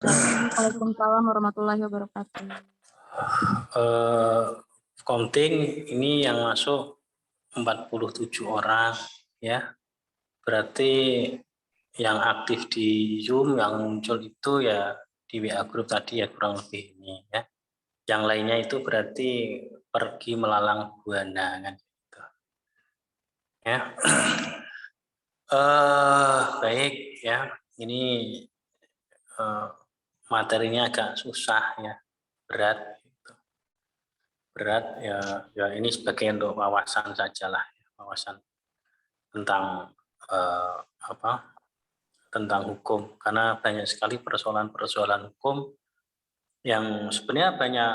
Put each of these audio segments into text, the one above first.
Waalaikumsalam warahmatullahi wabarakatuh. Counting ini yang masuk 47 orang ya. Berarti yang aktif di Zoom yang muncul itu ya di WA group tadi ya kurang lebih ini ya. Yang lainnya itu berarti pergi melalang buana kan gitu. Ya. Baik ya. Ini materinya agak susah ya. Berat gitu. Berat ya ini sebagai untuk wawasan sajalah, wawasan tentang tentang hukum, karena banyak sekali persoalan-persoalan hukum yang sebenarnya banyak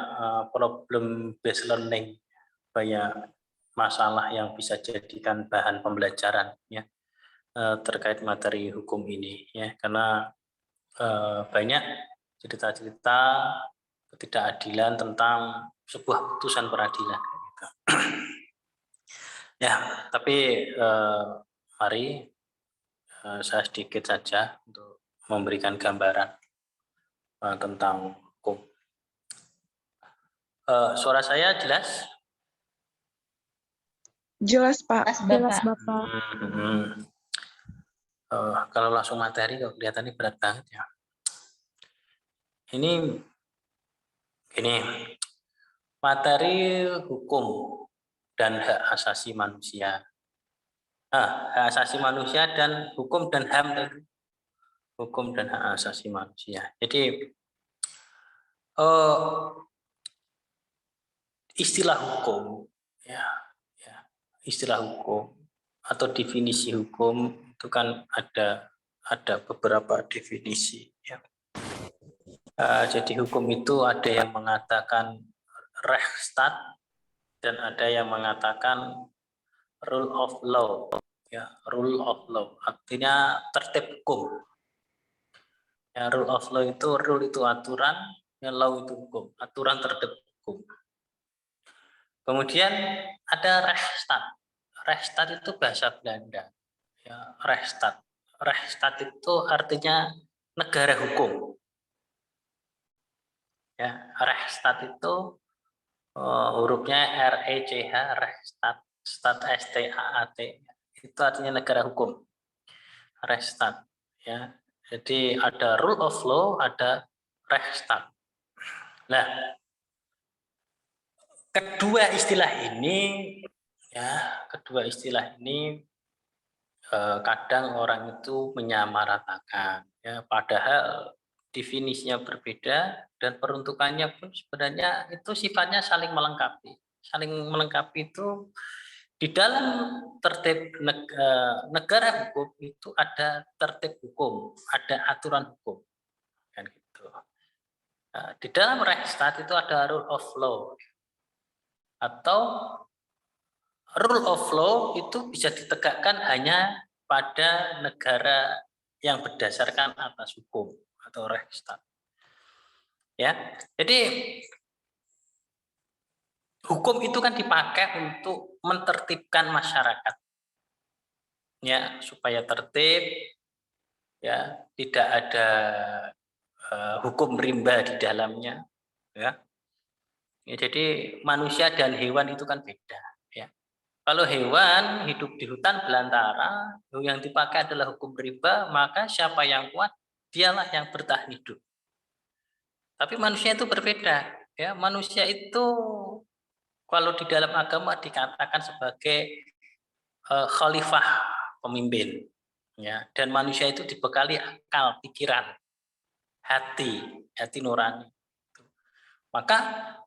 problem based learning, banyak masalah yang bisa jadikan bahan pembelajaran ya terkait materi hukum ini ya, karena banyak cerita-cerita ketidakadilan tentang sebuah putusan peradilan gitu. Ya, tapi mari saya sedikit saja untuk memberikan gambaran tentang hukum. Suara saya jelas? Jelas Pak. Jelas Bapak. Kalau langsung materi kok kelihatannya berat banget ya. Ini materi hukum dan hak asasi manusia. Hak asasi manusia dan hukum dan HAM tadi. Hukum dan hak asasi manusia. Jadi istilah hukum ya, istilah hukum atau definisi hukum itu kan ada beberapa definisi ya. Jadi hukum itu ada yang mengatakan Rechtsstaat dan ada yang mengatakan rule of law ya, rule of law artinya tertib hukum ya. Rule of law itu aturan ya, law itu hukum, aturan tertib hukum. Kemudian ada Rechtsstaat. Rechtsstaat itu bahasa Belanda ya. Rechtsstaat itu artinya negara hukum ya. Rechtsstaat itu hurufnya RECH, Rechtsstaat, Staat STAAT, itu artinya negara hukum. Rechtsstaat ya. Jadi ada rule of law, ada Rechtsstaat. Nah, kedua istilah ini kadang orang itu menyamaratakan ya, padahal definisinya berbeda dan peruntukannya pun sebenarnya itu sifatnya saling melengkapi. Saling melengkapi itu di dalam tertib negara hukum itu ada tertib hukum, ada aturan hukum kan gitu. Nah, di dalam Rechtsstaat itu ada rule of law, atau rule of law itu bisa ditegakkan hanya pada negara yang berdasarkan atas hukum atau Rechtsstaat. Ya, jadi hukum itu kan dipakai untuk menertibkan masyarakat, ya supaya tertib, ya tidak ada hukum rimba di dalamnya, ya. Ya, jadi manusia dan hewan itu kan beda, ya. Kalau hewan hidup di hutan belantara, yang dipakai adalah hukum rimba, maka siapa yang kuat, dialah yang bertahan hidup. Tapi manusia itu berbeda, ya. Manusia itu kalau di dalam agama dikatakan sebagai khalifah, pemimpin, ya. Dan manusia itu dibekali akal, pikiran, hati nurani. Maka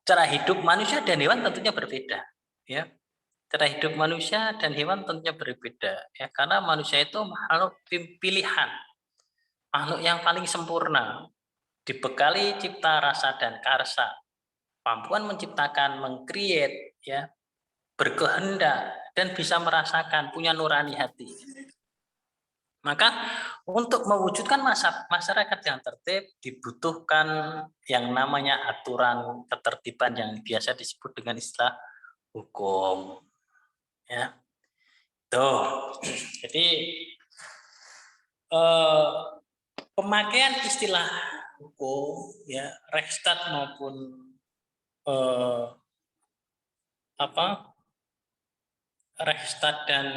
cara hidup manusia dan hewan tentunya berbeda, ya. Cara hidup manusia dan hewan tentunya berbeda, ya, karena manusia itu makhluk pilihan, makhluk yang paling sempurna, dibekali cipta rasa dan karsa, kemampuan menciptakan, mengcreate, ya, berkehendak dan bisa merasakan, punya nurani hati. Maka untuk mewujudkan masyarakat yang tertib dibutuhkan yang namanya aturan ketertiban yang biasa disebut dengan istilah hukum. Ya, tuh. Jadi pemakaian istilah hukum, ya Rechtsstaat maupun Rechtsstaat dan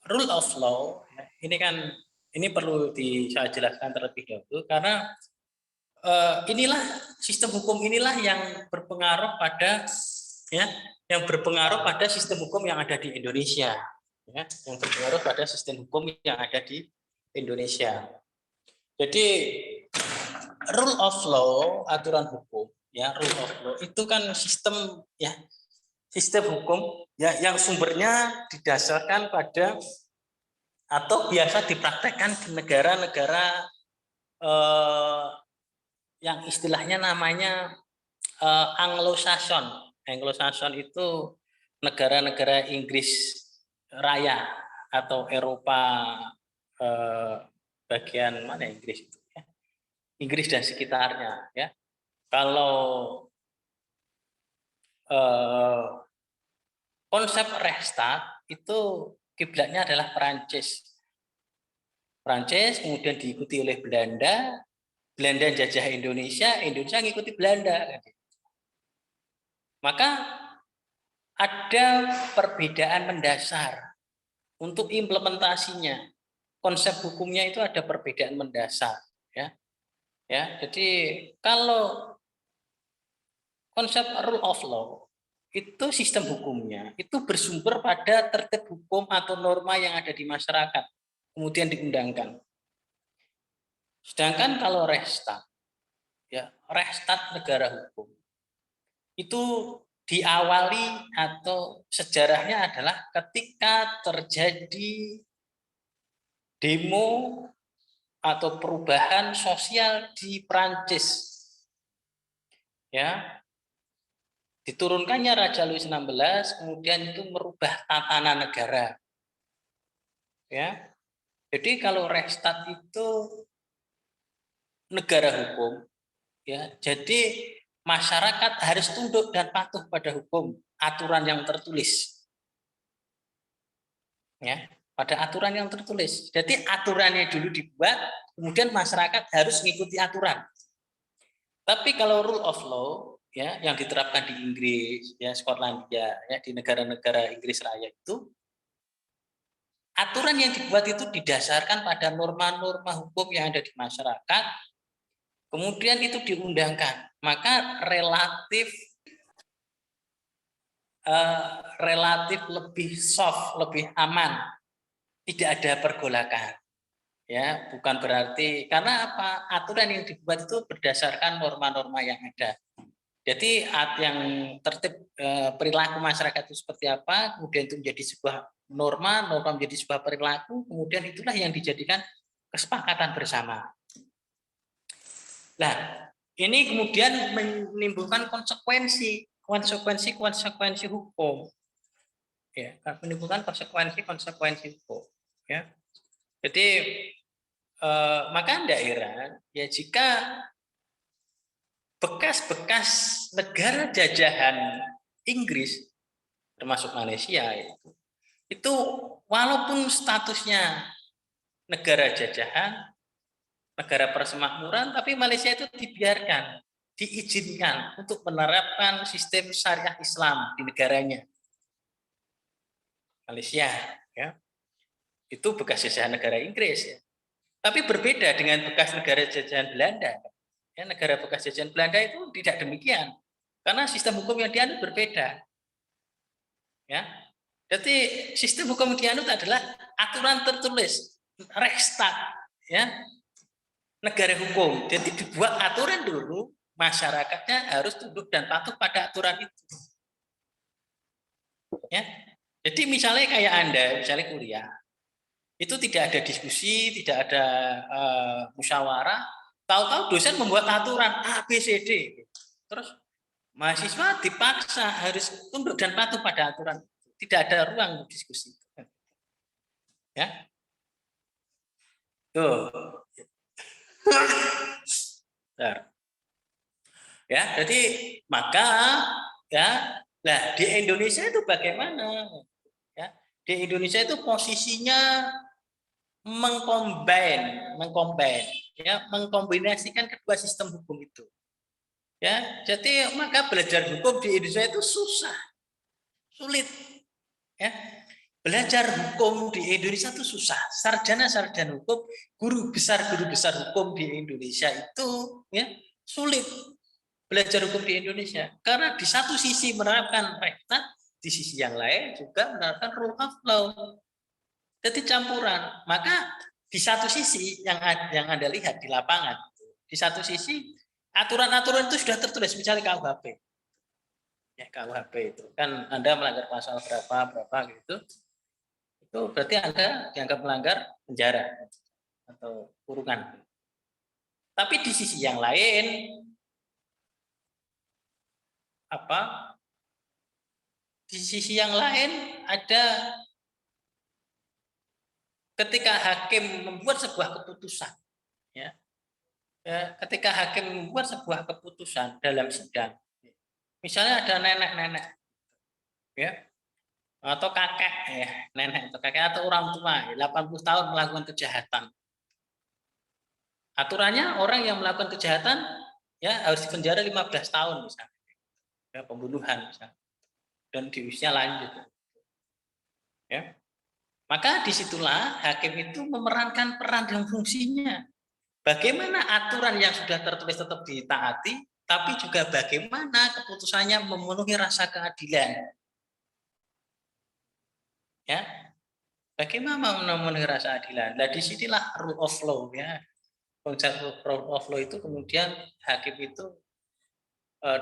rule of law, ya, ini perlu saya jelaskan terlebih dahulu karena inilah sistem hukum inilah yang berpengaruh pada sistem hukum yang ada di Indonesia, ya, yang berpengaruh pada sistem hukum yang ada di Indonesia. Jadi rule of law, aturan hukum, ya rule of law itu kan sistem hukum ya yang sumbernya didasarkan pada atau biasa dipraktekkan di negara-negara yang istilahnya namanya Anglo-Saxon. Anglo-Saxon itu negara-negara Inggris Raya atau Eropa bagian mana Inggris itu, ya? Inggris dan sekitarnya, ya. Kalau konsep Rechtsstaat itu kiblatnya adalah Perancis, kemudian diikuti oleh Belanda jajah Indonesia ngikuti Belanda. Maka ada perbedaan mendasar untuk implementasinya. Konsep hukumnya itu ada perbedaan mendasar, ya. Jadi kalau konsep rule of law itu sistem hukumnya itu bersumber pada tertib hukum atau norma yang ada di masyarakat, kemudian diundangkan. Sedangkan kalau Rechtsstaat, ya Rechtsstaat negara hukum, itu diawali atau sejarahnya adalah ketika terjadi demo atau perubahan sosial di Prancis, ya. Diturunkannya Raja Louis XVI, kemudian itu merubah tatanan negara. Ya. Jadi kalau Rechtsstaat itu negara hukum, ya. Jadi masyarakat harus tunduk dan patuh pada hukum, aturan yang tertulis. Ya, pada aturan yang tertulis. Jadi aturannya dulu dibuat, kemudian masyarakat harus mengikuti aturan. Tapi kalau rule of law, ya yang diterapkan di Inggris, ya Skotlandia, ya di negara-negara Inggris Raya itu, aturan yang dibuat itu didasarkan pada norma-norma hukum yang ada di masyarakat, kemudian itu diundangkan, maka relatif lebih soft, lebih aman, tidak ada pergolakan. Ya, bukan berarti karena apa? Aturan yang dibuat itu berdasarkan norma-norma yang ada. Jadi yang tertib perilaku masyarakat itu seperti apa, kemudian itu menjadi sebuah norma menjadi sebuah perilaku, kemudian itulah yang dijadikan kesepakatan bersama. Nah, ini kemudian menimbulkan konsekuensi hukum, ya, menimbulkan konsekuensi hukum, ya. Jadi maka tidak heran ya jika bekas-bekas negara jajahan Inggris termasuk Malaysia itu walaupun statusnya negara jajahan, negara persemakmuran, tapi Malaysia itu diizinkan untuk menerapkan sistem syariah Islam di negaranya. Malaysia, ya. Itu bekas jajahan negara Inggris, ya. Tapi berbeda dengan bekas negara jajahan Belanda. Ya, negara bekas jajahan Belanda itu tidak demikian, karena sistem hukum yang dianut berbeda. Ya, jadi sistem hukum yang dianut adalah aturan tertulis, Rechtsstaat, ya, negara hukum. Jadi dibuat aturan dulu, masyarakatnya harus tunduk dan patuh pada aturan itu. Ya, jadi misalnya kayak Anda, misalnya kuliah, itu tidak ada diskusi, tidak ada musyawarah, tahu-tahu dosen membuat aturan A, B, C, D. Terus mahasiswa dipaksa harus tunduk dan patuh pada aturan. Tidak ada ruang untuk diskusi. Ya. Tuh. Ya, jadi maka ya, nah di Indonesia itu bagaimana? Ya, di Indonesia itu posisinya mengcombine ya mengkombinasikan kedua sistem hukum itu. Ya, jadi maka belajar hukum di Indonesia itu susah, sulit. Ya, belajar hukum di Indonesia itu susah. Sarjana-sarjana hukum, guru besar hukum di Indonesia itu ya sulit belajar hukum di Indonesia karena di satu sisi menerapkan rekta, di sisi yang lain juga menerapkan rule of law. Jadi campuran. Maka di satu sisi yang Anda lihat di lapangan, di satu sisi aturan-aturan itu sudah tertulis, misalnya KUHP. Ya, KUHP itu kan Anda melanggar pasal berapa gitu. Itu berarti Anda dianggap melanggar penjara atau kurungan. Tapi di sisi yang lain di sisi yang lain ada ketika hakim membuat sebuah keputusan, ya, ketika hakim membuat sebuah keputusan dalam sidang, misalnya ada nenek-nenek, ya, atau kakek, ya, nenek atau kakek atau orang tua, 80 tahun melakukan kejahatan. Aturannya orang yang melakukan kejahatan, ya, harus dipenjara 15 tahun misalnya, ya, pembunuhan misalnya, dan di usia lanjut, ya. Maka disitulah hakim itu memerankan peran dan fungsinya. Bagaimana aturan yang sudah tertulis tetap ditaati, tapi juga bagaimana keputusannya memenuhi rasa keadilan. Ya, bagaimana memenuhi rasa keadilan? Nah, disinilah rule of law, ya. Konsep rule of law itu kemudian hakim itu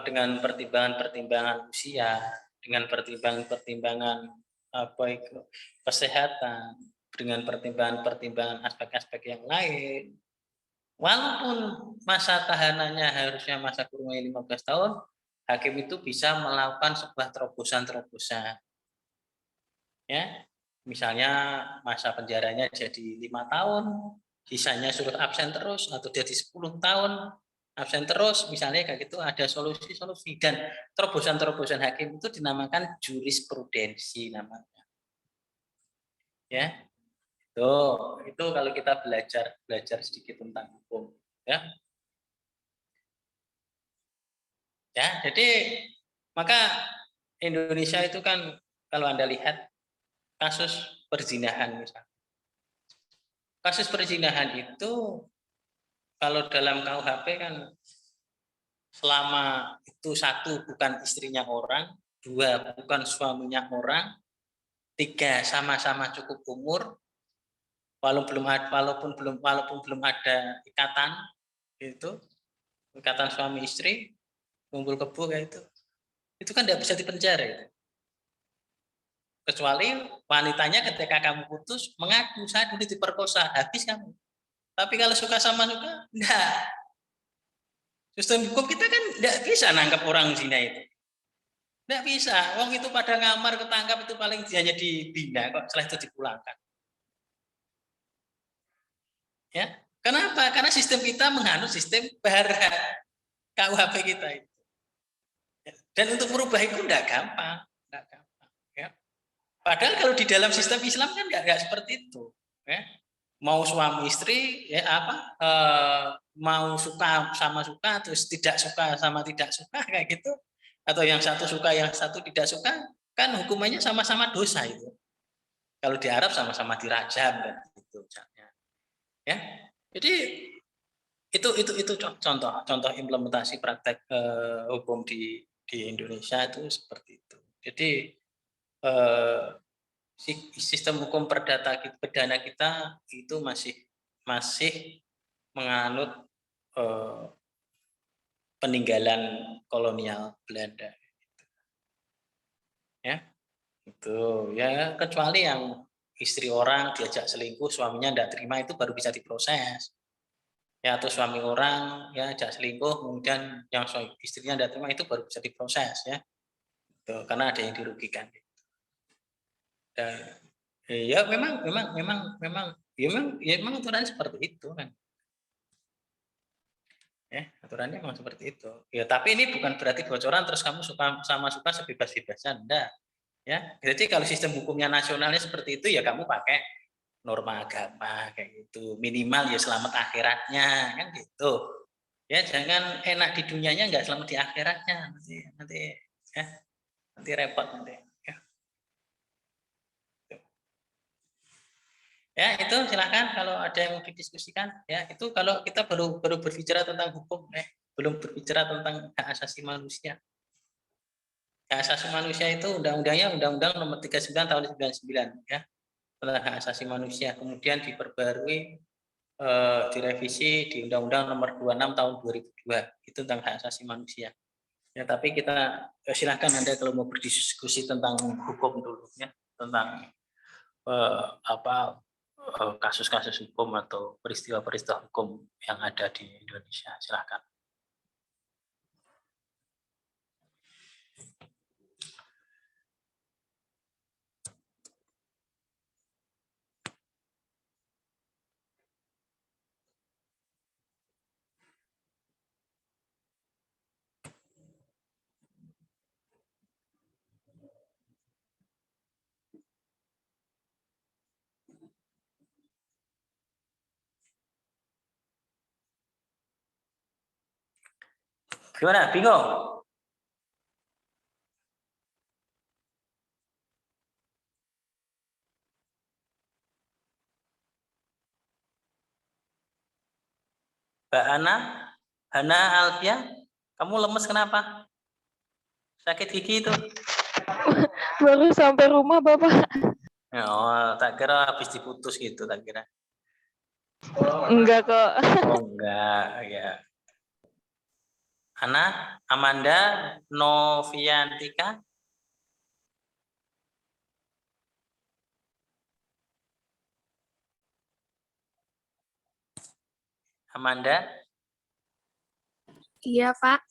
dengan pertimbangan-pertimbangan usia, dengan pertimbangan-pertimbangan kesehatan, dengan pertimbangan-pertimbangan aspek-aspek yang lain. Walaupun masa tahanannya harusnya masa kurungannya 15 tahun, hakim itu bisa melakukan sebuah terobosan-terobosan. Ya, misalnya masa penjaranya jadi 5 tahun, sisanya suruh absen terus, atau jadi 10 tahun absen terus, misalnya kayak gitu, ada solusi-solusi. Dan terobosan-terobosan hakim itu dinamakan jurisprudensi namanya. Ya, itu kalau kita belajar sedikit tentang hukum, ya. Ya, jadi maka Indonesia itu kan kalau Anda lihat kasus perzinahan misalnya. Kasus perzinahan itu kalau dalam KUHP kan selama itu satu bukan istrinya orang, dua bukan suaminya orang, tiga sama-sama cukup umur, walaupun belum ada ikatan itu, ikatan suami istri, kumpul kebo kayak itu kan tidak bisa dipenjara itu. Kecuali wanitanya ketika kamu putus mengaku saya dulu diperkosa, habis kamu. Tapi kalau suka sama suka, enggak. Sistem hukum kita kan enggak bisa nangkap orang zina itu. Enggak bisa. Wong itu pada ngamar ketangkap itu paling hanya dibina kok, setelah itu dipulangkan. Ya. Kenapa? Karena sistem kita menganut sistem barat KUHP kita itu. Dan untuk merubah itu enggak gampang, enggak gampang. Ya. Padahal kalau di dalam sistem Islam kan enggak seperti itu. Ya. Mau suami istri ya mau suka sama suka terus tidak suka sama tidak suka kayak gitu, atau yang satu suka yang satu tidak suka, kan hukumannya sama-sama dosa itu. Kalau di Arab sama-sama dirajam kan gitu misalnya. Ya. Jadi itu contoh implementasi praktek hukum di Indonesia itu seperti itu. Jadi sistem hukum perdana kita itu masih menganut peninggalan kolonial Belanda. Ya, itu ya kecuali yang istri orang diajak selingkuh, suaminya tidak terima, itu baru bisa diproses. Ya, atau suami orang ya ajak selingkuh, kemudian yang istrinya tidak terima, itu baru bisa diproses ya. Itu, karena ada yang dirugikan. Dan ya memang aturan seperti itu kan. Ya, aturannya memang seperti itu. Ya, tapi ini bukan berarti bocoran terus kamu suka sama suka sebebas-bebasnya, enggak. Ya, jadi kalau sistem hukumnya nasionalnya seperti itu ya kamu pakai. norma agama kayak gitu. Minimal ya selamat akhiratnya kan gitu. Ya jangan enak di dunianya nggak selamat di akhiratnya nanti ya nanti repot nanti. Ya itu silahkan kalau ada yang mau didiskusikan ya itu kalau kita baru berbicara tentang hukum belum berbicara tentang hak asasi manusia. Hak asasi manusia itu undang-undangnya Undang-Undang Nomor 39 Tahun 99 ya tentang hak asasi manusia, kemudian diperbarui direvisi di Undang-Undang Nomor 26 Tahun 2002 itu tentang hak asasi manusia. Ya tapi kita silahkan Anda kalau mau berdiskusi tentang hukum dulu ya tentang kasus-kasus hukum atau peristiwa-peristiwa hukum yang ada di Indonesia. Silakan. Gimana? Bingung? Mbak Hana Alfia, kamu lemes kenapa? Sakit gigi itu? Baru sampai rumah, Bapak. Oh, tak kira habis diputus gitu, tak kira. Enggak kok. Oh, enggak, ya. Hana, Amanda, Noviantika, Amanda. Iya, Pak.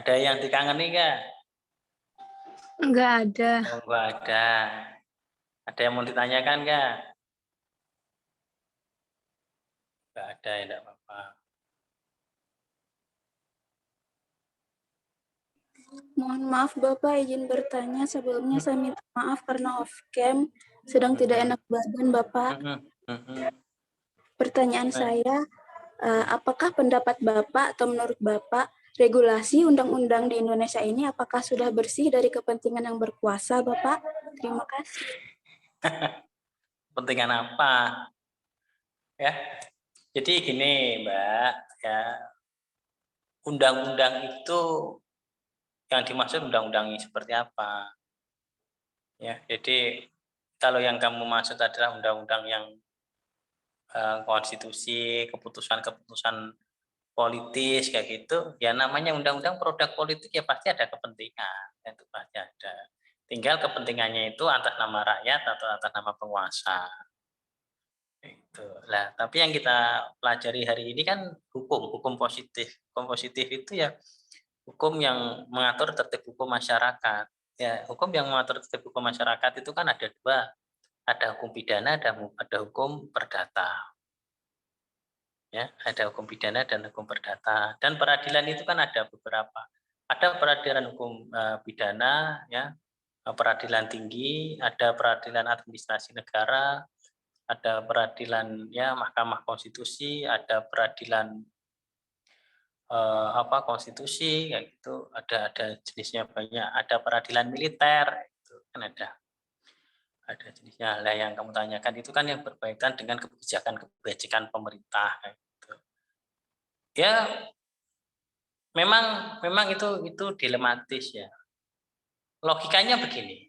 Ada yang dikangeni enggak? Enggak ada. Oh, enggak ada. Ada yang mau ditanyakan enggak? Enggak ada, ya enggak apa-apa. Mohon maaf Bapak, izin bertanya. Sebelumnya saya minta maaf karena off cam sedang tidak enak badan Bapak. Pertanyaan saya, apakah pendapat Bapak atau menurut Bapak regulasi undang-undang di Indonesia ini apakah sudah bersih dari kepentingan yang berkuasa Bapak? Terima kasih. Kepentingan apa? Ya. Jadi gini, Mbak, ya. Undang-undang itu yang dimaksud undang-undang seperti apa? Ya, jadi kalau yang kamu maksud adalah undang-undang yang konstitusi, keputusan-keputusan politis kayak gitu, ya namanya undang-undang produk politik ya pasti ada kepentingan, itu pasti ada. Tinggal kepentingannya itu atas nama rakyat atau atas nama penguasa. Itu. Lah, tapi yang kita pelajari hari ini kan hukum positif. Hukum positif itu ya hukum yang mengatur tertib hukum masyarakat. Ya, hukum yang mengatur tertib hukum masyarakat itu kan ada dua, ada hukum pidana, ada hukum perdata. Ya, ada hukum pidana dan hukum perdata. Dan peradilan itu kan ada beberapa. Ada peradilan hukum pidana, ya, peradilan tinggi, ada peradilan administrasi negara, ada peradilan ya Mahkamah Konstitusi, ada peradilan konstitusi kayak gitu, ada jenisnya banyak, ada peradilan militer itu kan ada jenisnya. Lah yang kamu tanyakan itu kan yang berkaitan dengan kebijakan pemerintah kayak gitu. Ya memang itu dilematis ya. Logikanya begini.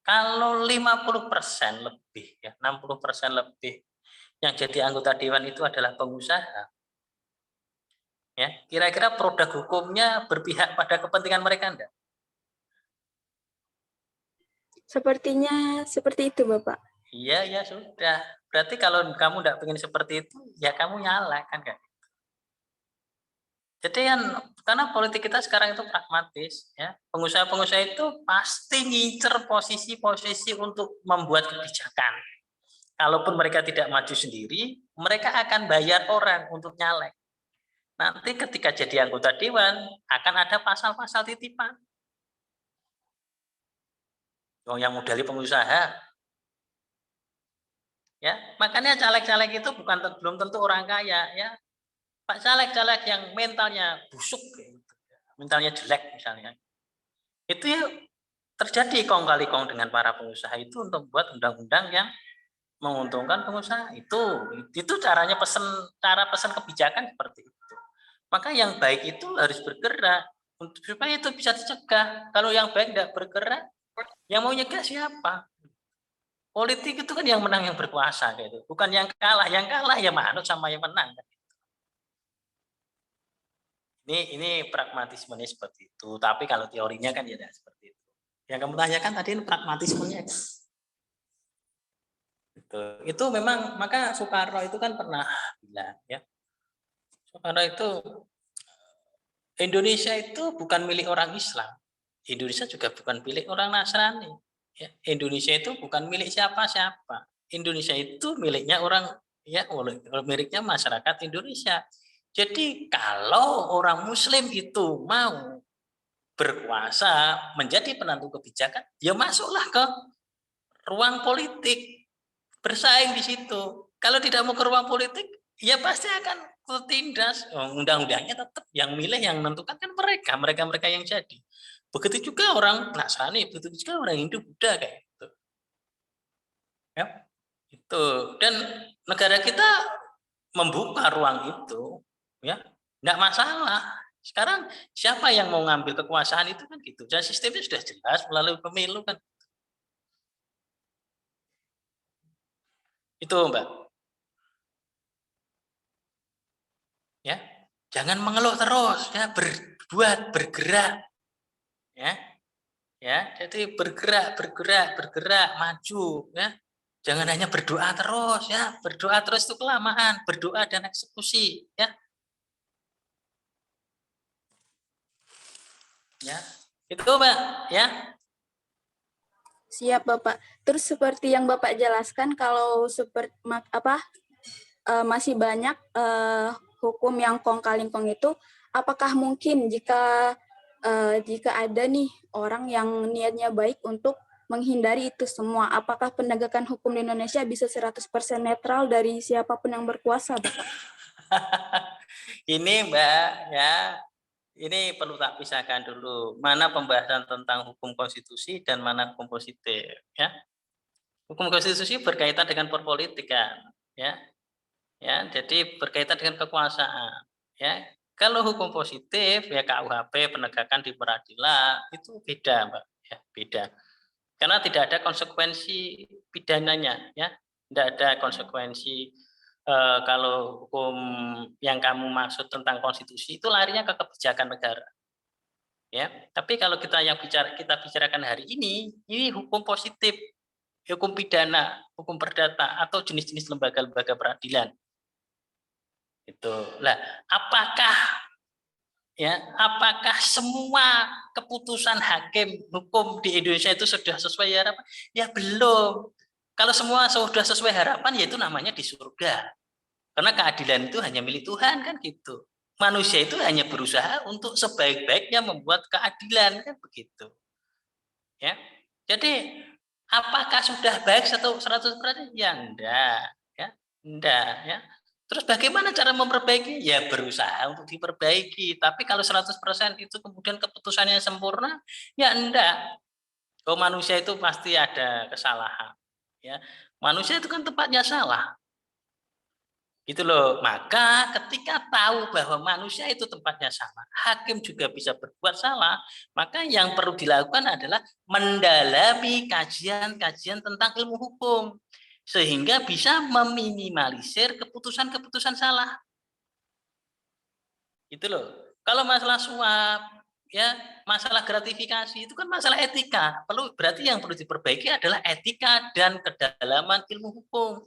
Kalau 50% lebih ya, 60% lebih yang jadi anggota dewan itu adalah pengusaha. Ya, kira-kira produk hukumnya berpihak pada kepentingan mereka enggak? Sepertinya seperti itu Bapak. Iya, ya sudah. Berarti kalau kamu enggak pengen seperti itu, ya kamu nyala kan enggak? Jadi kan karena politik kita sekarang itu pragmatis ya. Pengusaha-pengusaha itu pasti ngincer posisi-posisi untuk membuat kebijakan. Kalaupun mereka tidak maju sendiri, mereka akan bayar orang untuk nyalek. Nanti ketika jadi anggota dewan akan ada pasal-pasal titipan. Yang modali pengusaha, Ya, makanya caleg-caleg itu belum tentu orang kaya, ya. Pak caleg-caleg yang mentalnya busuk, gitu, mentalnya jelek misalnya, itu ya terjadi kong kali kong dengan para pengusaha itu untuk buat undang-undang yang menguntungkan pengusaha itu cara pesan kebijakan seperti itu. Maka yang baik itu harus bergerak supaya itu bisa dicegah. Kalau yang baik tidak bergerak, yang mau nyegah siapa? Politik itu kan yang menang yang berkuasa gitu, bukan yang kalah. Yang kalah ya manut sama yang menang. Ini pragmatismenya seperti itu. Tapi kalau teorinya kan ya tidak seperti itu. Yang kamu tanyakan tadi ini pragmatismenya. Itu memang, maka Soekarno itu kan pernah bilang, ya, Soekarno itu, Indonesia itu bukan milik orang Islam, Indonesia juga bukan milik orang Nasrani, ya. Indonesia itu bukan milik siapa-siapa, Indonesia itu miliknya orang, ya, miliknya masyarakat Indonesia. Jadi kalau orang Muslim itu mau berkuasa menjadi penentu kebijakan, ya masuklah ke ruang politik, bersaing di situ. Kalau tidak mau ke ruang politik, ya pasti akan tertindas. Undang-undangnya tetap yang milih, yang menentukan kan mereka yang jadi. Begitu juga orang Nasrani, begitu juga orang Hindu, Buddha kayak gitu. Ya, itu. Dan negara kita membuka ruang itu, ya, enggak masalah. Sekarang siapa yang mau ngambil kekuasaan itu kan gitu. Dan sistemnya sudah jelas melalui pemilu kan. Itu, Mbak. Ya, jangan mengeluh terus, ya, berbuat, bergerak, ya, ya, jadi bergerak, maju, ya, jangan hanya berdoa terus, ya, berdoa terus itu kelamaan, berdoa dan eksekusi, ya, ya, itu Mbak, ya. Siap Bapak. Terus seperti yang Bapak jelaskan, kalau masih banyak hukum yang kong kali kong itu, apakah mungkin jika ada nih orang yang niatnya baik untuk menghindari itu semua, apakah penegakan hukum di Indonesia bisa 100% netral dari siapapun yang berkuasa, Bapak? Ini Mbak, ya, ini perlu tak pisahkan dulu, mana pembahasan tentang hukum konstitusi dan mana hukum positif, ya. Hukum konstitusi berkaitan dengan perpolitikan, ya. Ya, jadi berkaitan dengan kekuasaan, ya. Kalau hukum positif, ya, KUHP, penegakan di peradilan, itu beda, Mbak, ya, beda. Karena tidak ada konsekuensi pidananya, ya. Tidak ada konsekuensi. Kalau hukum yang kamu maksud tentang konstitusi itu larinya ke kebijakan negara, ya. Tapi kalau kita bicarakan hari ini hukum positif, hukum pidana, hukum perdata, atau jenis-jenis lembaga-lembaga peradilan. Itu. Lah, apakah semua keputusan hakim hukum di Indonesia itu sudah sesuai harapan? Ya belum. Kalau semua sudah sesuai harapan, ya itu namanya di surga. Karena keadilan itu hanya milik Tuhan kan gitu. Manusia itu hanya berusaha untuk sebaik-baiknya membuat keadilan kan begitu. Ya. Jadi apakah sudah baik 100%? Ya enggak, ya. Enggak, ya. Terus bagaimana cara memperbaiki? Ya berusaha untuk diperbaiki. Tapi kalau 100% itu kemudian keputusannya sempurna, ya enggak. Oh, manusia itu pasti ada kesalahan, ya. Manusia itu kan tempatnya salah. Gitu loh. Maka ketika tahu bahwa manusia itu tempatnya salah, hakim juga bisa berbuat salah, maka yang perlu dilakukan adalah mendalami kajian-kajian tentang ilmu hukum sehingga bisa meminimalisir keputusan-keputusan salah. Gitu loh. Kalau masalah suap, ya, masalah gratifikasi itu kan masalah etika. Berarti yang perlu diperbaiki adalah etika dan kedalaman ilmu hukum.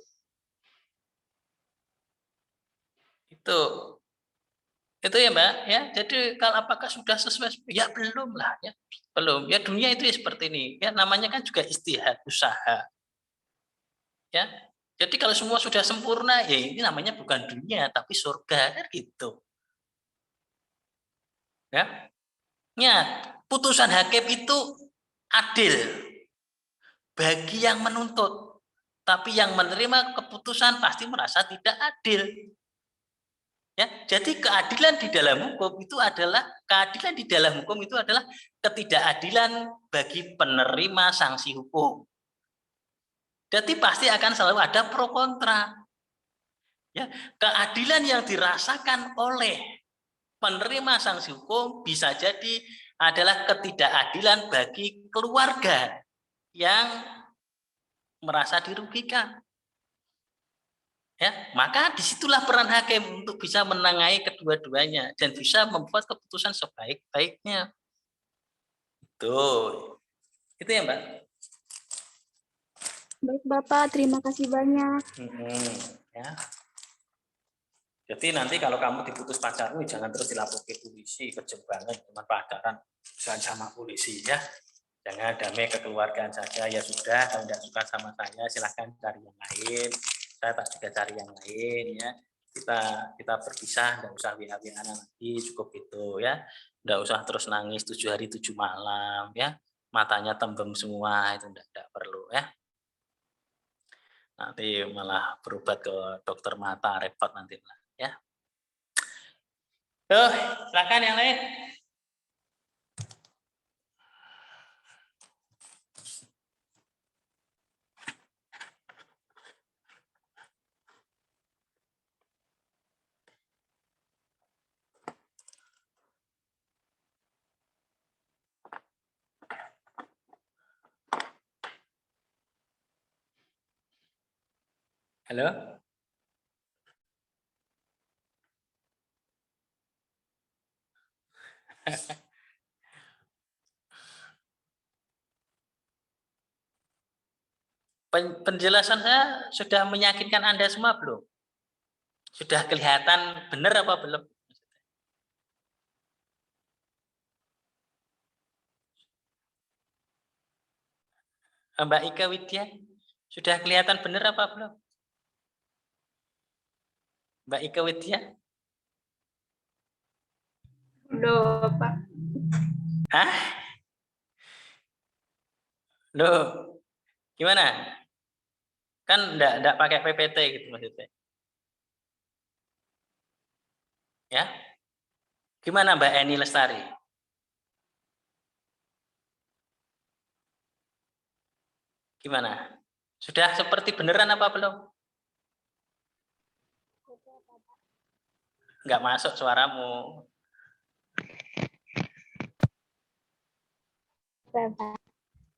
Itu ya Mbak, ya. Jadi kalau apakah sudah sesuai? Ya belum lah, ya. Belum. Ya dunia itu ya seperti ini. Ya namanya kan juga istihad, usaha. Ya. Jadi kalau semua sudah sempurna, ya ini namanya bukan dunia tapi surga kan gitu. Ya. Putusan hakim itu adil bagi yang menuntut. Tapi yang menerima keputusan pasti merasa tidak adil. Ya, jadi keadilan di dalam hukum itu adalah ketidakadilan bagi penerima sanksi hukum. Jadi pasti akan selalu ada pro kontra. Ya, keadilan yang dirasakan oleh penerima sanksi hukum bisa jadi adalah ketidakadilan bagi keluarga yang merasa dirugikan. Ya, maka disitulah peran hakim untuk bisa menengahi kedua-duanya dan bisa membuat keputusan sebaik-baiknya. Itu ya, Mbak. Baik Bapak, terima kasih banyak. Ya. Jadi nanti kalau kamu diputus pacarmu jangan terus dilapor ke polisi, kejam banget cuma pacaran sama polisi ya. Jangan, damai kekeluargaan saja. Ya sudah, kalau tidak suka sama saya silahkan cari yang lain. Saya tak juga cari yang lain ya. Kita berpisah, tidak usah WA-WA lagi, cukup itu ya. Tidak usah terus nangis 7 hari 7 malam ya. Matanya tembem semua, itu tidak perlu ya. Nanti malah berobat ke dokter mata, repot nanti lah ya. Tuh, silakan yang lain. Halo. Penjelasan saya sudah meyakinkan Anda semua belum? Sudah kelihatan benar apa belum? Mbak Ika Widya, sudah kelihatan benar apa belum? Mbak Ika Widya? Loh, Pak. Hah? Loh, gimana? Kan enggak pakai PPT gitu maksudnya. Ya? Gimana Mbak Eni Lestari? Gimana? Sudah seperti beneran apa belum? Enggak masuk suaramu.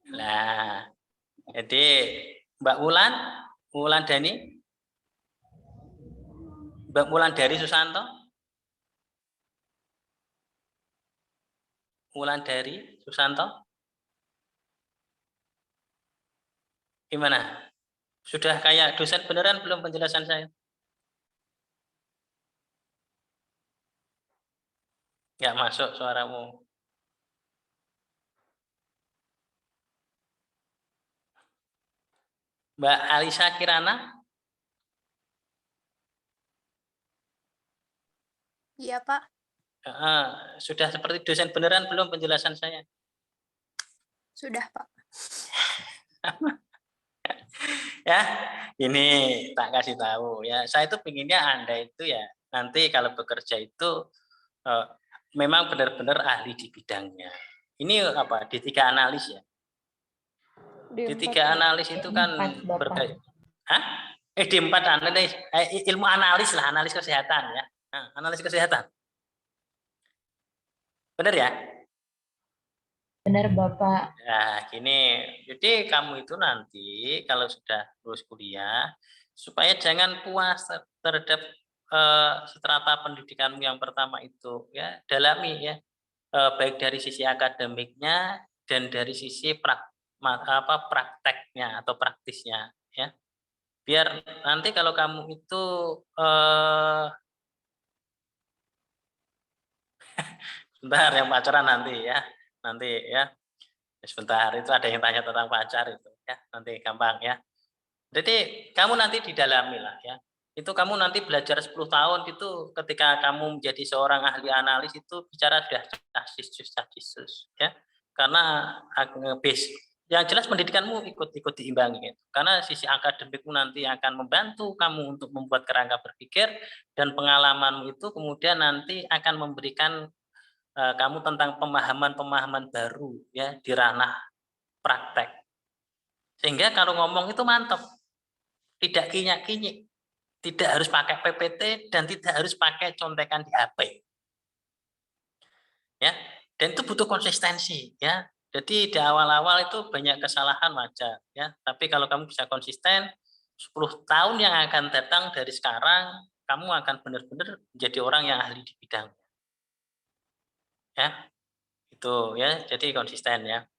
Nah, jadi Mbak Wulan Dani, Mbak Wulan dari Susanto, Wulan dari Susanto, gimana? Sudah kayak dosen beneran belum penjelasan saya? Nggak masuk suaramu. Mbak Alisa Kirana? Iya Pak. Sudah seperti dosen beneran belum penjelasan saya? Sudah Pak. Ya, ini tak kasih tahu ya. Saya itu pinginnya Anda itu ya nanti kalau bekerja itu memang benar-benar ahli di bidangnya. Ini apa? D3 analis ya. D3 analis itu kan berkait. Hah? D4 analis, ilmu analis lah, analis kesehatan ya. Analis kesehatan. Benar ya? Benar Bapak. Nah, gini, jadi kamu itu nanti kalau sudah lulus kuliah, supaya jangan puas terhadap strata pendidikanmu yang pertama itu, ya dalami ya, baik dari sisi akademiknya dan dari sisi prakteknya atau praktisnya, ya. Biar nanti kalau kamu itu sebentar yang pacaran nanti ya. Nanti ya. Sebentar itu ada yang tanya tentang pacar itu ya. Nanti gampang ya. Jadi kamu nanti didalami lah ya. Itu kamu nanti belajar 10 tahun itu ketika kamu menjadi seorang ahli analis itu bicara sudah statistik ya. Karena base yang jelas pendidikanmu ikut diimbangi, karena sisi akademikmu nanti akan membantu kamu untuk membuat kerangka berpikir, dan pengalamanmu itu kemudian nanti akan memberikan kamu tentang pemahaman-pemahaman baru ya di ranah praktek, sehingga kalau ngomong itu mantap, tidak kinyak-kinyik, tidak harus pakai PPT dan tidak harus pakai contekan di HP ya, dan itu butuh konsistensi ya. Jadi di awal-awal itu banyak kesalahan wajar ya, tapi kalau kamu bisa konsisten 10 tahun yang akan datang dari sekarang, kamu akan benar-benar menjadi orang yang ahli di bidang. Ya. Itu ya, jadi konsisten ya.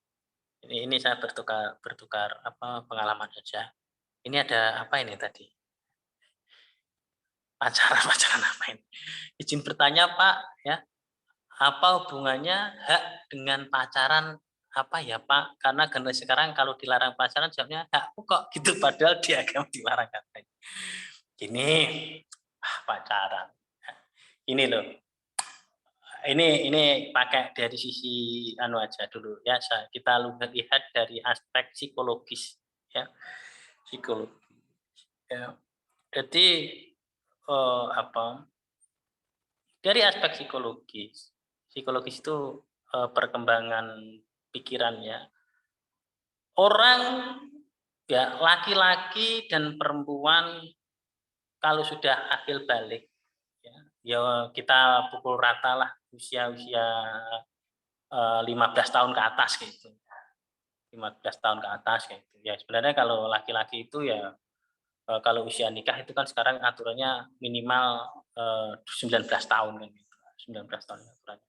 Ini saya bertukar apa pengalaman saja. Ini ada apa ini tadi? Pacaran apa ini? Izin bertanya, Pak, ya. Apa hubungannya hak dengan pacaran apa ya Pak? Karena generasi sekarang kalau dilarang pacaran jawabnya hakku kok gitu, padahal di agama dilarang katanya. Gini, pacaran. Ini loh. Ini pakai dari sisi anu aja dulu ya. Kita lihat dari aspek psikologis ya. Psikologi. Ya. Jadi dari aspek psikologis itu perkembangan pikirannya. Orang ya laki-laki dan perempuan kalau sudah akil balik ya kita pukul rata lah usia 15 tahun ke atas gitu. 15 tahun ke atas kayak gitu. Ya sebenarnya kalau laki-laki itu ya kalau usia nikah itu kan sekarang aturannya minimal 19 tahun kan gitu. 19 tahun aturannya.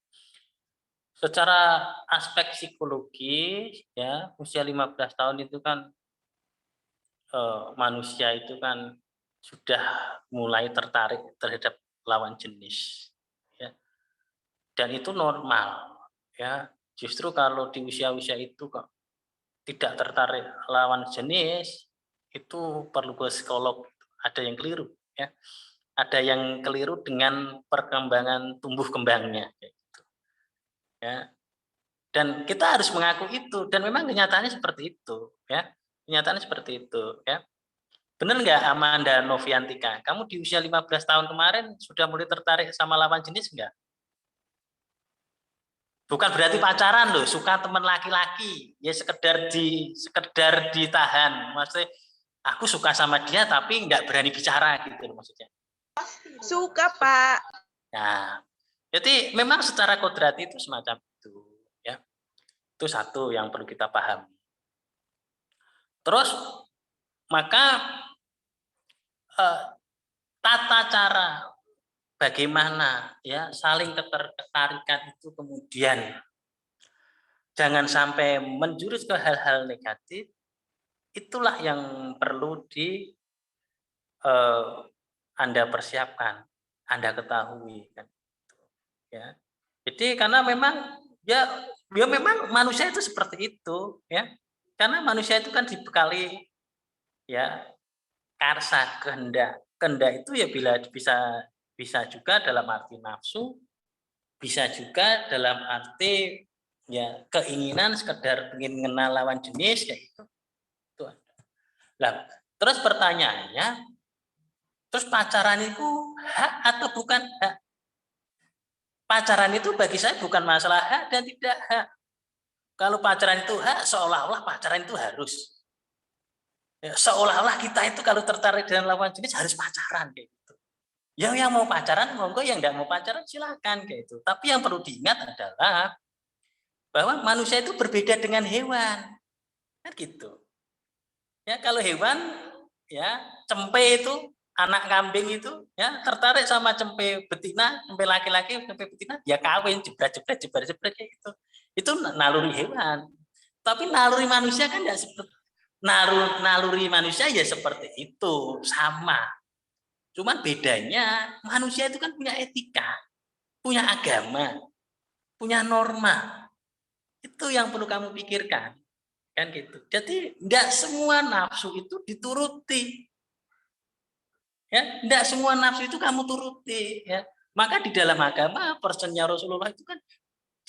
Secara aspek psikologi ya usia 15 tahun itu kan manusia itu kan sudah mulai tertarik terhadap lawan jenis ya. Dan itu normal ya. Justru kalau di usia-usia itu kok tidak tertarik lawan jenis itu perlu ke psikolog, ada yang keliru ya. Ada yang keliru dengan perkembangan tumbuh kembangnya gitu. Ya. Dan kita harus mengaku itu, dan memang kenyataannya seperti itu ya. Kenyataannya seperti itu ya. Benar nggak Amanda Noviantika? Kamu di usia 15 tahun kemarin sudah mulai tertarik sama lawan jenis nggak? Bukan berarti pacaran loh, suka teman laki-laki. Ya sekedar ditahan. Maksudnya aku suka sama dia tapi nggak berani bicara gitu maksudnya. Suka, Pak. Nah, jadi memang secara kodrati itu semacam itu ya. Itu satu yang perlu kita pahami. Terus maka tata cara bagaimana ya saling ketertarikan itu kemudian jangan sampai menjurus ke hal-hal negatif, itulah yang perlu Anda persiapkan, Anda ketahui kan. Ya. Jadi karena memang ya memang manusia itu seperti itu ya. Karena manusia itu kan dibekali ya karsa, kehendak. Kehendak itu ya bila bisa juga dalam arti nafsu, bisa juga dalam arti ya keinginan sekedar ingin mengenal lawan jenis kayak gitu. Itu ada. Nah, terus pertanyaannya, terus pacaran itu hak atau bukan hak? Pacaran itu bagi saya bukan masalah hak dan tidak hak. Kalau pacaran itu hak, seolah-olah pacaran itu harus. Ya, seolah-olah kita itu kalau tertarik dengan lawan jenis harus pacaran kayak gitu. Yang mau pacaran monggo, yang enggak mau pacaran silakan kayak itu. Tapi yang perlu diingat adalah bahwa manusia itu berbeda dengan hewan. Kan gitu. Ya kalau hewan ya cempe itu anak kambing itu ya tertarik sama cempe betina, cempe laki-laki, cempe betina ya kawin jebret kayak gitu. Itu naluri hewan. Tapi naluri manusia kan enggak seperti naluri manusia ya seperti itu, sama. Cuman bedanya manusia itu kan punya etika, punya agama, punya norma. Itu yang perlu kamu pikirkan. Kan gitu. Jadi enggak semua nafsu itu dituruti. Ya, enggak semua nafsu itu kamu turuti, ya. Maka di dalam agama persennya Rasulullah itu kan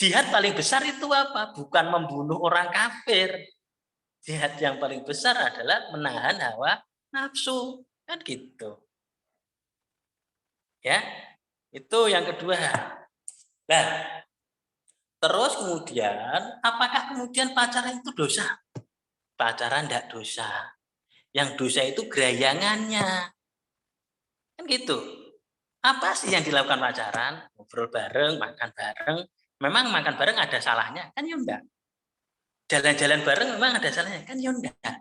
jihad paling besar itu apa? Bukan membunuh orang kafir. Jihad yang paling besar adalah menahan hawa nafsu, kan gitu. Ya, itu yang kedua. Nah, terus kemudian, apakah kemudian pacaran itu dosa? Pacaran tidak dosa. Yang dosa itu gerayangannya, kan gitu. Apa sih yang dilakukan pacaran? Ngobrol bareng, makan bareng. Memang makan bareng ada salahnya? Kan ya enggak. Jalan-jalan bareng memang ada salahnya? Kan ya enggak.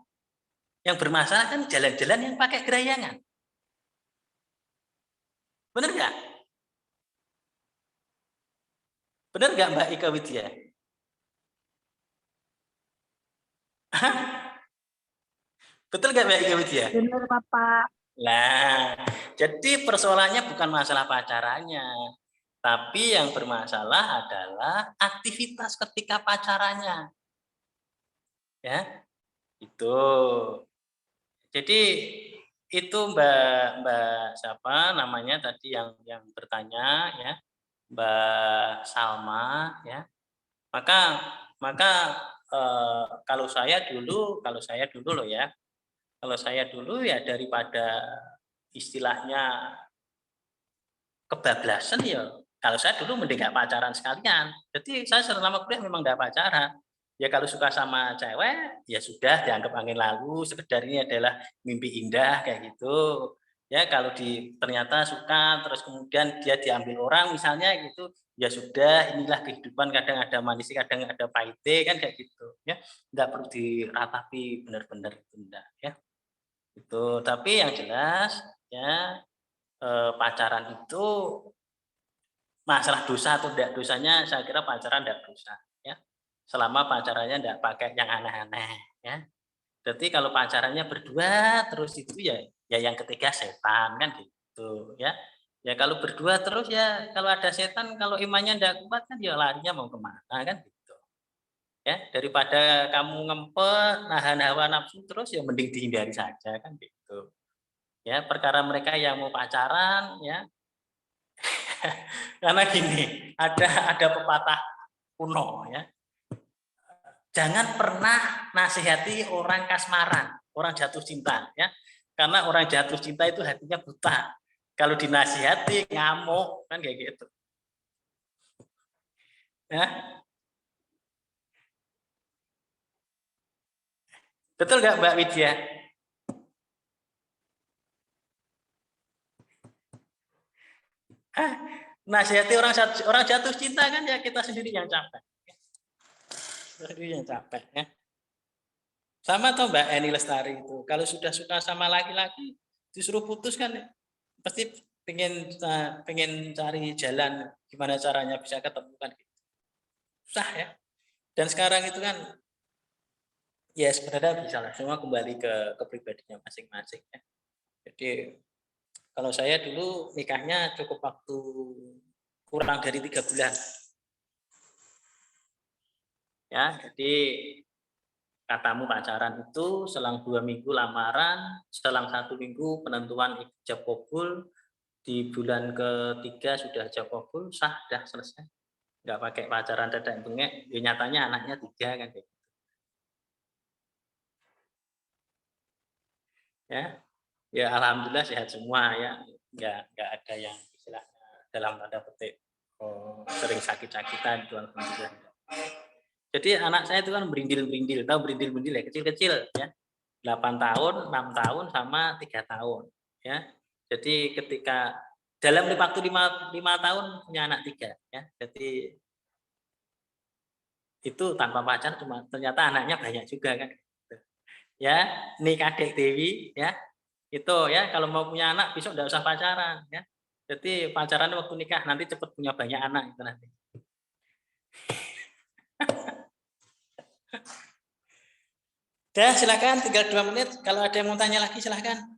Yang bermasalah kan jalan-jalan yang pakai gerayangan. Benar nggak? Benar nggak Mbak Ika Widya? Betul nggak Mbak Ika Widya? Benar, Bapak. Nah, jadi persoalannya bukan masalah pacarannya, tapi yang bermasalah adalah aktivitas ketika pacarannya. Ya, itu. Jadi itu Mbak siapa namanya tadi yang bertanya ya, Mbak Salma ya. Maka kalau saya dulu loh ya. Kalau saya dulu ya daripada istilahnya kebablasan ya. Kalau saya dulu mending nggak pacaran sekalian. Jadi saya selama kuliah memang nggak pacaran. Ya kalau suka sama cewek, ya sudah dianggap angin lalu. Sekedar ini adalah mimpi indah kayak gitu. Ya kalau ternyata suka, terus kemudian dia diambil orang misalnya gitu, ya sudah inilah kehidupan. Kadang ada manisnya, kadang ada pahitnya kan kayak gitu. Ya nggak perlu diratapi benar-benar itu enggak ya. Itu. Tapi yang jelas ya pacaran itu masalah dosa atau tidak dosanya, saya kira pacaran tidak dosa ya, selama pacarannya tidak pakai yang aneh-aneh ya. Jadi kalau pacarannya berdua terus itu ya yang ketiga setan kan gitu ya. Ya kalau berdua terus ya kalau ada setan, kalau imannya tidak kuat kan ya larinya mau kemana kan gitu ya. Daripada kamu ngempet nahan hawa nafsu terus ya mending dihindari saja kan gitu ya. Perkara mereka yang mau pacaran ya. Karena gini, ada pepatah kuno ya. Jangan pernah nasihati orang kasmaran, orang jatuh cinta ya. Karena orang jatuh cinta itu hatinya buta. Kalau dinasihati ngamuk kan kayak gitu. Ya. Betul nggak Mbak Widya? Nasihati orang jatuh cinta kan ya kita sendiri yang capek. Sendiri yang capek ya. Sama tuh Mbak Eni Lestari itu, kalau sudah suka sama laki-laki disuruh putus kan pasti pengen cari jalan gimana caranya bisa ketemu kan gitu. Susah ya. Dan sekarang itu kan ya sebenarnya bisa lah, semua kembali ke pribadinya masing-masing ya. Jadi kalau saya dulu nikahnya cukup waktu kurang dari 3 bulan. Ya, jadi katamu pacaran itu selang 2 minggu lamaran, selang 1 minggu penentuan ijab kabul, di bulan ketiga sudah ijab kabul, sah, dah selesai. Nggak pakai pacaran dadak bengek, ya nyatanya anaknya 3 kan gitu. Ya, ya alhamdulillah sehat semua ya, nggak ada yang istilahnya dalam tanda petik sering sakit-sakitan itu alhamdulillah. Jadi anak saya itu kan berindil-berindil, tahu berindil-berindil ya, kecil-kecil ya. 8 tahun, 6 tahun sama 3 tahun ya. Jadi ketika dalam waktu 5 tahun punya anak 3 ya. Jadi itu tanpa pacar cuma ternyata anaknya banyak juga kan. Ya, nih Kadek Dewi ya. Itu ya kalau mau punya anak besok enggak usah pacaran ya. Jadi pacaran waktu nikah nanti cepat punya banyak anak itu nanti. Dah, silakan tinggal 2 menit. Kalau ada yang mau tanya lagi silakan.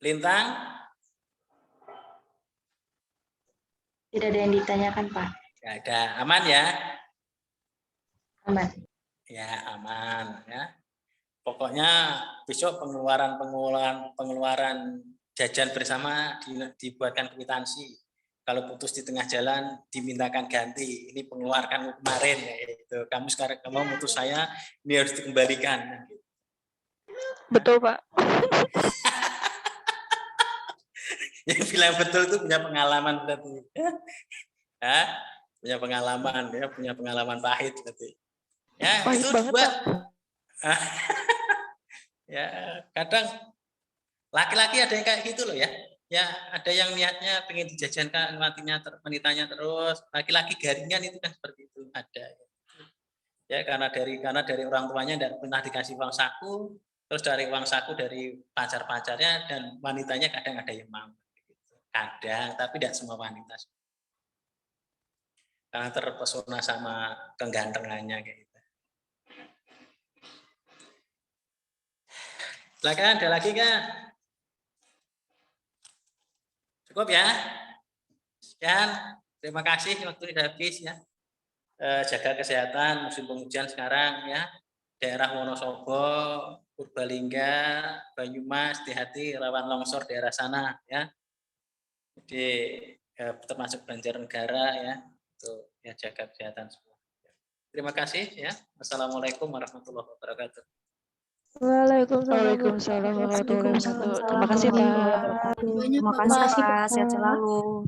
Lintang? Tidak ada yang ditanyakan, Pak. Tidak ada. Aman ya? Aman. Ya, aman ya. Pokoknya besok pengeluaran jajan bersama dibuatkan kwitansi. Kalau putus di tengah jalan dimintakan ganti. Ini pengeluarkan kemarin ya itu. Kamu sekarang kamu putus saya, ini harus dikembalikan. Betul, Pak. Yang bilang betul itu punya pengalaman berarti. Ya, punya pengalaman pahit berarti. Ya, Pahit itu banget, buat Pak. ya, kadang laki-laki ada yang kayak gitu loh ya. Ya, ada yang niatnya pengen dijajankan wanitanya terus, laki-laki garingan itu kan seperti itu ada. Ya, karena dari orang tuanya tidak pernah dikasih uang saku, terus dari uang saku dari pacar-pacarnya dan wanitanya kadang ada yang mau. Kadang, tapi tidak semua wanita. Karena terpesona sama kegantengannya kayak gitu. Silakan, ada lagi kan? Cukup ya. Sekian, terima kasih waktu sudah habis ya. Jaga kesehatan musim penghujan sekarang ya. Daerah Wonosobo, Purbalingga, Banyumas, hati-hati rawan longsor daerah sana ya. Jadi termasuk Banjarnegara ya. Untuk ya jaga kesehatan semua. Terima kasih ya. Wassalamualaikum warahmatullahi wabarakatuh. Waalaikumsalam warahmatullahi wabarakatuh. Terima kasih, Pak. Banyak, Terima Pak. kasih Pak, sehat selalu.